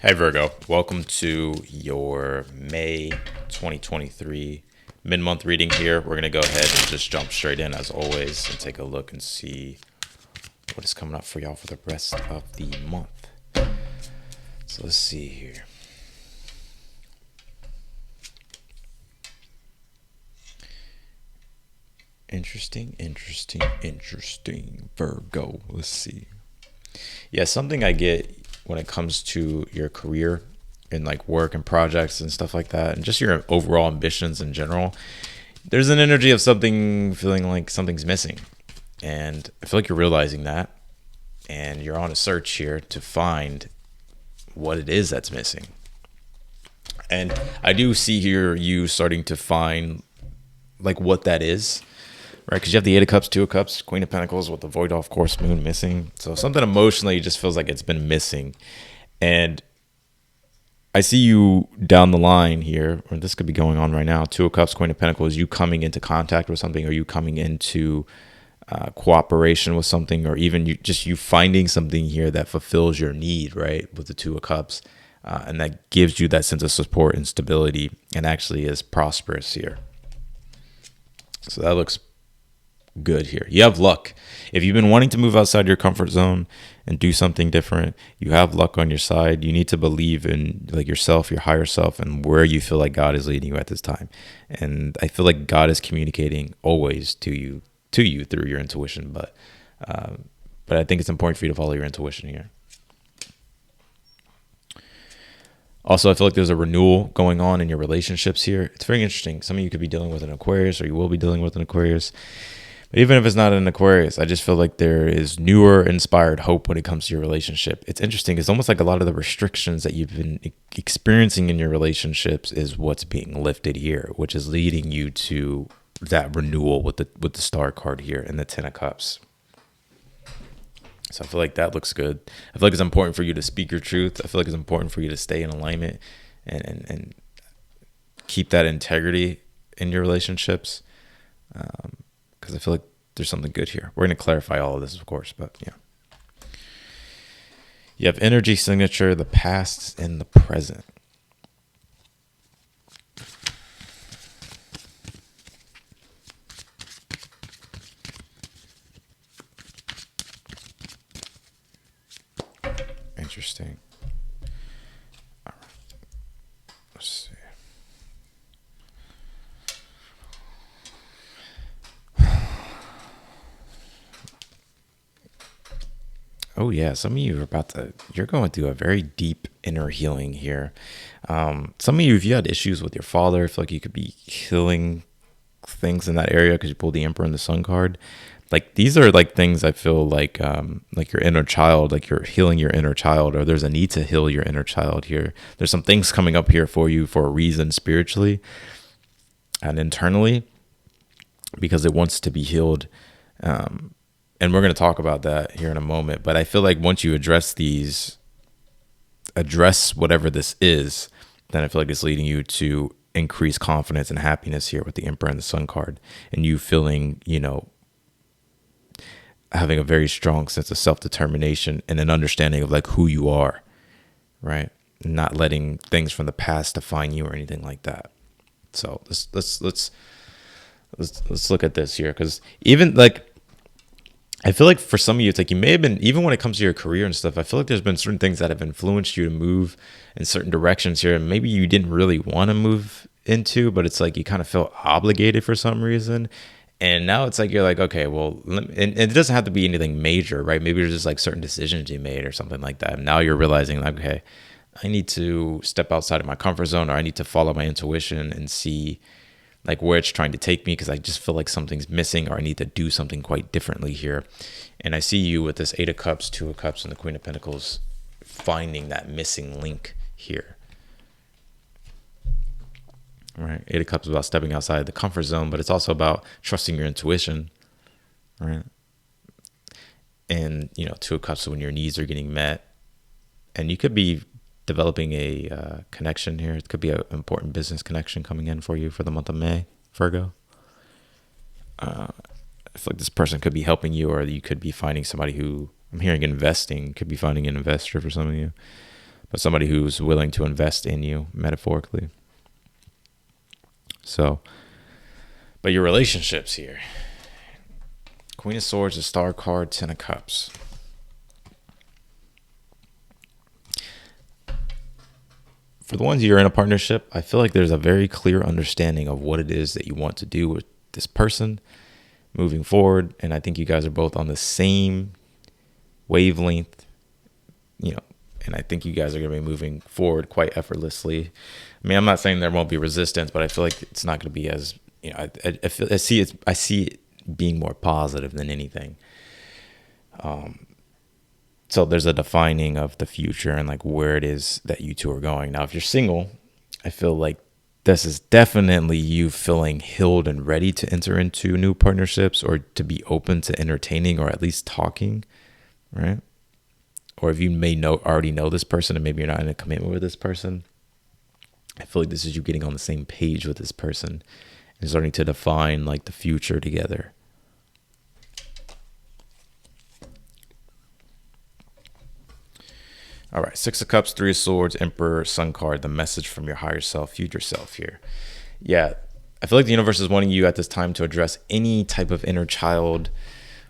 Hey Virgo, welcome to your May 2023 mid-month reading here. We're going to go ahead and just jump straight in as always and take a look and see what is coming up for y'all for the rest of the month. So let's see here. Interesting, Virgo. Let's see. Yeah, something I get when it comes to your career and like work and projects and stuff like that, and just your overall ambitions in general, there's an energy of something feeling like something's missing. And I feel like you're realizing that, and you're on a search here to find what it is that's missing. And I do see here you starting to find like what that is, right? Because you have the Eight of Cups, Two of Cups, Queen of Pentacles with the Void Off Course Moon missing. So something emotionally just feels like it's been missing. And I see you down the line here, or this could be going on right now. Two of Cups, Queen of Pentacles, you coming into contact with something, or you coming into cooperation with something, or even you finding something here that fulfills your need, right? With the Two of Cups. And that gives you that sense of support and stability and actually is prosperous here. So that looks good here. You have luck. If you've been wanting to move outside your comfort zone and do something different, you have luck on your side. You need to believe in like yourself, your higher self, and where you feel like God is leading you at this time. And I feel like God is communicating always to you through your intuition. But I think it's important for you to follow your intuition here. Also, I feel like there's a renewal going on in your relationships here. It's very interesting. Some of you could be dealing with an Aquarius, or you will be dealing with an Aquarius. But even if it's not an Aquarius, I just feel like there is newer, inspired hope when it comes to your relationship. It's interesting. It's almost like a lot of the restrictions that you've been experiencing in your relationships is what's being lifted here, which is leading you to that renewal with the Star card here and the Ten of Cups. So I feel like that looks good. I feel like it's important for you to speak your truth. I feel like it's important for you to stay in alignment and keep that integrity in your relationships. Because I feel like there's something good here. We're going to clarify all of this, of course, but yeah. You have energy signature, the past and the present. Interesting. All right. Let's see. Oh yeah, some of you you're going through a very deep inner healing here. Some of you, if you had issues with your father, I feel like you could be healing things in that area because you pulled the Emperor and the Sun card. Like these are like things I feel like your inner child, like you're healing your inner child, or there's a need to heal your inner child here. There's some things coming up here for you for a reason spiritually and internally because it wants to be healed. And we're going to talk about that here in a moment. But I feel like once you address whatever this is, then I feel like it's leading you to increase confidence and happiness here with the Emperor and the Sun card. And you feeling, having a very strong sense of self-determination and an understanding of like who you are, right? Not letting things from the past define you or anything like that. So let's look at this here. Because even like, I feel like for some of you, it's like you may have been, even when it comes to your career and stuff, I feel like there's been certain things that have influenced you to move in certain directions here. And maybe you didn't really want to move into, but it's like you kind of felt obligated for some reason. And now it's like, you're like, okay, well, and it doesn't have to be anything major, right? Maybe there's just like certain decisions you made or something like that. And now you're realizing like, okay, I need to step outside of my comfort zone, or I need to follow my intuition and see like where it's trying to take me, because I just feel like something's missing, or I need to do something quite differently here. And I see you with this Eight of Cups, Two of Cups, and the Queen of Pentacles finding that missing link here. Right? Eight of Cups is about stepping outside the comfort zone, but it's also about trusting your intuition, right? And, Two of Cups when your needs are getting met. And you could be developing a connection here. It could be an important business connection coming in for you for the month of May, Virgo. I feel like this person could be helping you, or you could be finding somebody who, I'm hearing investing, could be finding an investor for some of you. but somebody who's willing to invest in you, metaphorically. So, but your relationships here. Queen of Swords, the Star card, Ten of Cups. For the ones you're in a partnership, I feel like there's a very clear understanding of what it is that you want to do with this person moving forward. And I think you guys are both on the same wavelength, and I think you guys are going to be moving forward quite effortlessly. I mean, I'm not saying there won't be resistance, but I feel like it's not going to be as, I see it being more positive than anything. So there's a defining of the future and like where it is that you two are going. Now, if you're single, I feel like this is definitely you feeling healed and ready to enter into new partnerships, or to be open to entertaining, or at least talking, right? Or if you already know this person and maybe you're not in a commitment with this person, I feel like this is you getting on the same page with this person and starting to define like the future together. All right, Six of Cups, Three of Swords, Emperor, Sun card, the message from your higher self, future self here. Yeah, I feel like the universe is wanting you at this time to address any type of inner child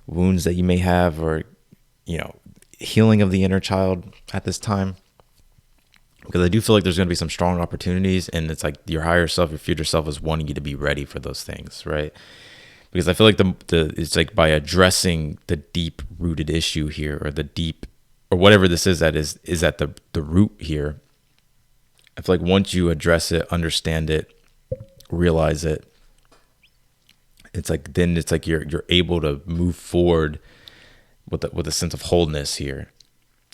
wounds that you may have, or, healing of the inner child at this time. Because I do feel like there's going to be some strong opportunities, and it's like your higher self, your future self is wanting you to be ready for those things, right? Because I feel like it's like by addressing the deep rooted issue here, or the deep, or whatever this is that is at the root here. I feel like once you address it, understand it, realize it, it's like then it's like you're able to move forward with a sense of wholeness here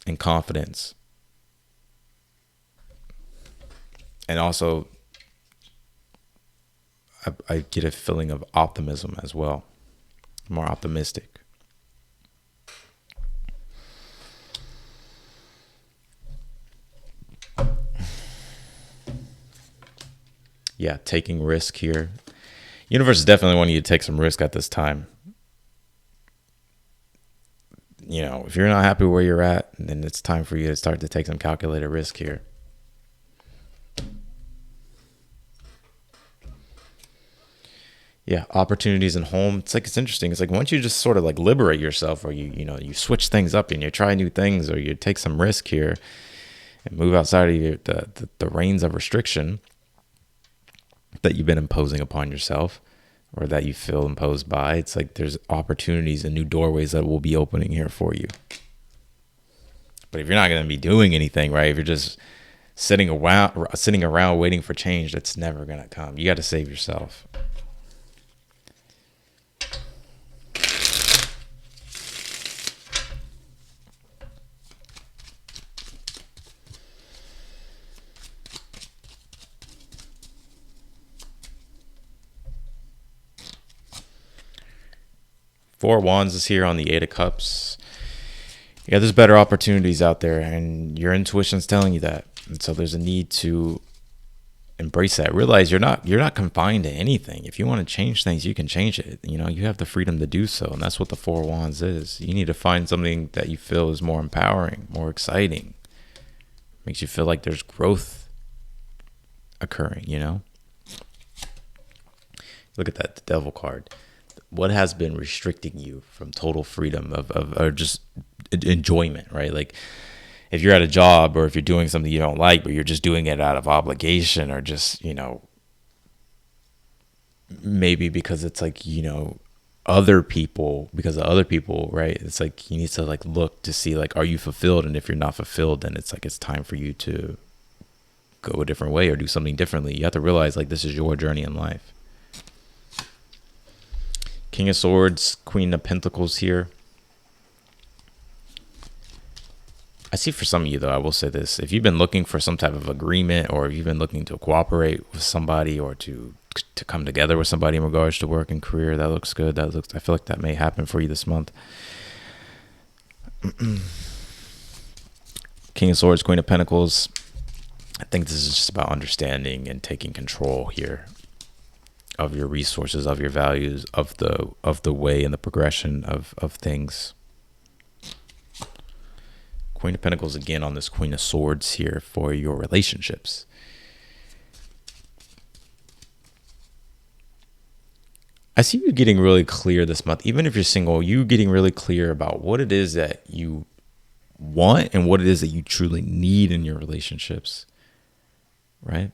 and confidence. And also, I get a feeling of optimism as well, more optimistic. Yeah, taking risk here. Universe is definitely wanting you to take some risk at this time. If you're not happy where you're at, then it's time for you to start to take some calculated risk here. Yeah, opportunities in home. It's interesting. It's like once you just sort of like liberate yourself, or you switch things up and you try new things, or you take some risk here and move outside of the reins of restriction that you've been imposing upon yourself, or that you feel imposed by. It's like there's opportunities and new doorways that will be opening here for you. But if you're not going to be doing anything, right? If you're just sitting around waiting for change, that's never going to come. You got to save yourself. Four of Wands is here on the Eight of Cups. Yeah, there's better opportunities out there, and your intuition's telling you that. And so there's a need to embrace that. Realize you're not confined to anything. If you want to change things, you can change it. You have the freedom to do so, and that's what the Four of Wands is. You need to find something that you feel is more empowering, more exciting, makes you feel like there's growth occurring. Look at that, the Devil card. What has been restricting you from total freedom of just enjoyment, right? Like if you're at a job, or if you're doing something you don't like, but you're just doing it out of obligation, or just, maybe because it's like, other people, right? It's like you need to like look to see like, are you fulfilled? And if you're not fulfilled, then it's like it's time for you to go a different way or do something differently. You have to realize like this is your journey in life. King of Swords, Queen of Pentacles here. I see for some of you, though, I will say this. If you've been looking for some type of agreement, or if you've been looking to cooperate with somebody, or to come together with somebody in regards to work and career, that looks good. I feel like that may happen for you this month. King of Swords, Queen of Pentacles. I think this is just about understanding and taking control here of your resources, of your values, of the way and the progression of things. Queen of Pentacles again on this Queen of Swords here for your relationships. I see you getting really clear this month. Even if you're single, you getting really clear about what it is that you want and what it is that you truly need in your relationships, right?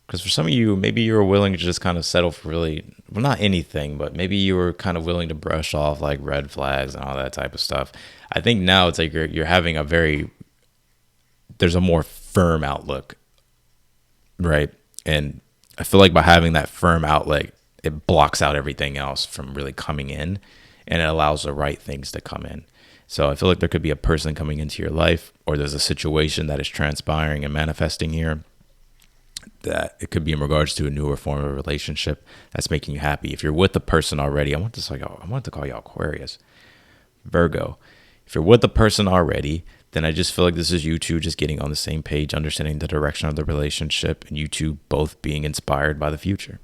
Because for some of you, maybe you were willing to just kind of settle for really, well, not anything, but maybe you were kind of willing to brush off like red flags and all that type of stuff. I think now it's like you're having there's a more firm outlook, right? And I feel like by having that firm outlook, it blocks out everything else from really coming in, and it allows the right things to come in. So I feel like there could be a person coming into your life, or there's a situation that is transpiring and manifesting here, that it could be in regards to a newer form of relationship that's making you happy. If you're with the person already, I want to call you Aquarius, Virgo. If you're with the person already, then I just feel like this is you two just getting on the same page, understanding the direction of the relationship, and you two both being inspired by the future.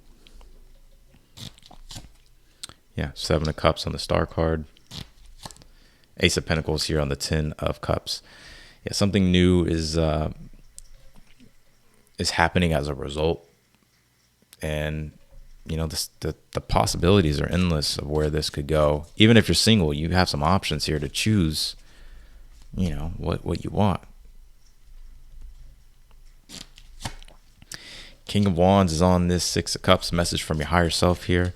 Yeah, 7 of Cups on the Star card. Ace of Pentacles here on the 10 of Cups. Yeah, something new is happening as a result. And, you know, the possibilities are endless of where this could go. Even if you're single, you have some options here to choose, you know, what you want. King of Wands is on this 6 of Cups, message from your higher self here.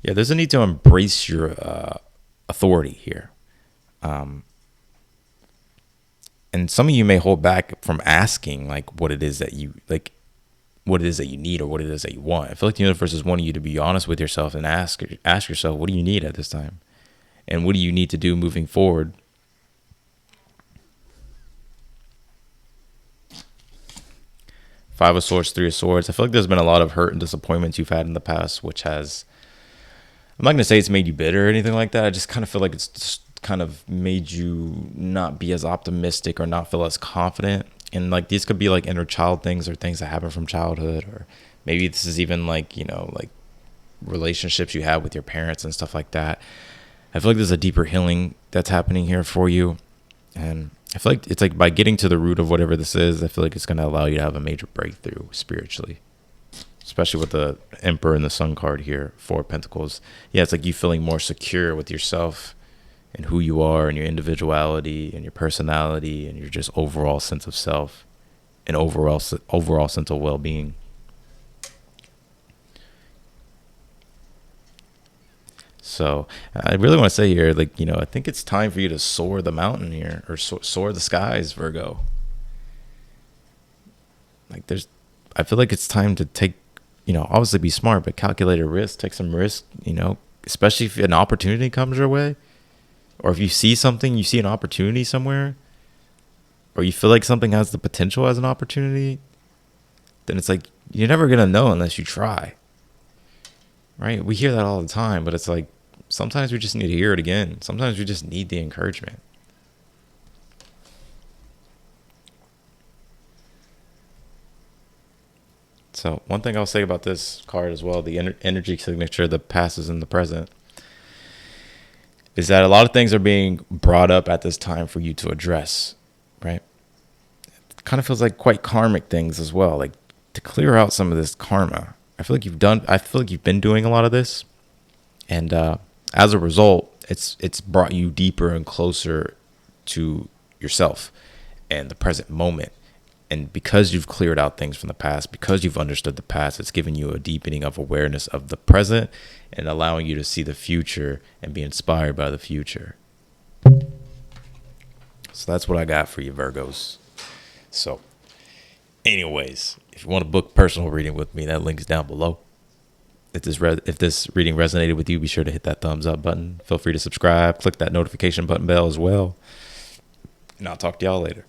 Yeah, there's a need to embrace your authority here. And some of you may hold back from asking like what it is that you like, what it is that you need, or what it is that you want. I feel like the universe is wanting you to be honest with yourself and ask yourself, what do you need at this time? And what do you need to do moving forward? Five of Swords, 3 of Swords. I feel like there's been a lot of hurt and disappointments you've had in the past, which has, I'm not going to say it's made you bitter or anything like that. I just kind of feel like it's just kind of made you not be as optimistic or not feel as confident. And like these could be like inner child things or things that happen from childhood, or maybe this is even like, you know, like relationships you have with your parents and stuff like that. I feel like there's a deeper healing that's happening here for you. And I feel like it's like by getting to the root of whatever this is, I feel like it's going to allow you to have a major breakthrough spiritually. Especially with the Emperor and the Sun card here, 4 of Pentacles. Yeah, it's like you feeling more secure with yourself and who you are and your individuality and your personality and your just overall sense of self and overall sense of well-being. So I really want to say here, like, you know, I think it's time for you to soar the mountain here, or soar the skies, Virgo. Like I feel like it's time to take, you know, obviously be smart, but calculate a risk, take some risk, you know, especially if an opportunity comes your way, or if you see something, you see an opportunity somewhere, or you feel like something has the potential as an opportunity, then it's like, you're never going to know unless you try, right? We hear that all the time, but it's like, sometimes we just need to hear it again. Sometimes we just need the encouragement. So one thing I'll say about this card as well, the energy signature, the past is in the present, is that a lot of things are being brought up at this time for you to address, right? It kind of feels like quite karmic things as well, like to clear out some of this karma. I feel like you've been doing a lot of this, and as a result, it's brought you deeper and closer to yourself and the present moment. And because you've cleared out things from the past, because you've understood the past, it's given you a deepening of awareness of the present and allowing you to see the future and be inspired by the future. So that's what I got for you, Virgos. So anyways, if you want to book personal reading with me, that link's down below. If this reading resonated with you, be sure to hit that thumbs up button. Feel free to subscribe, click that notification bell as well. And I'll talk to y'all later.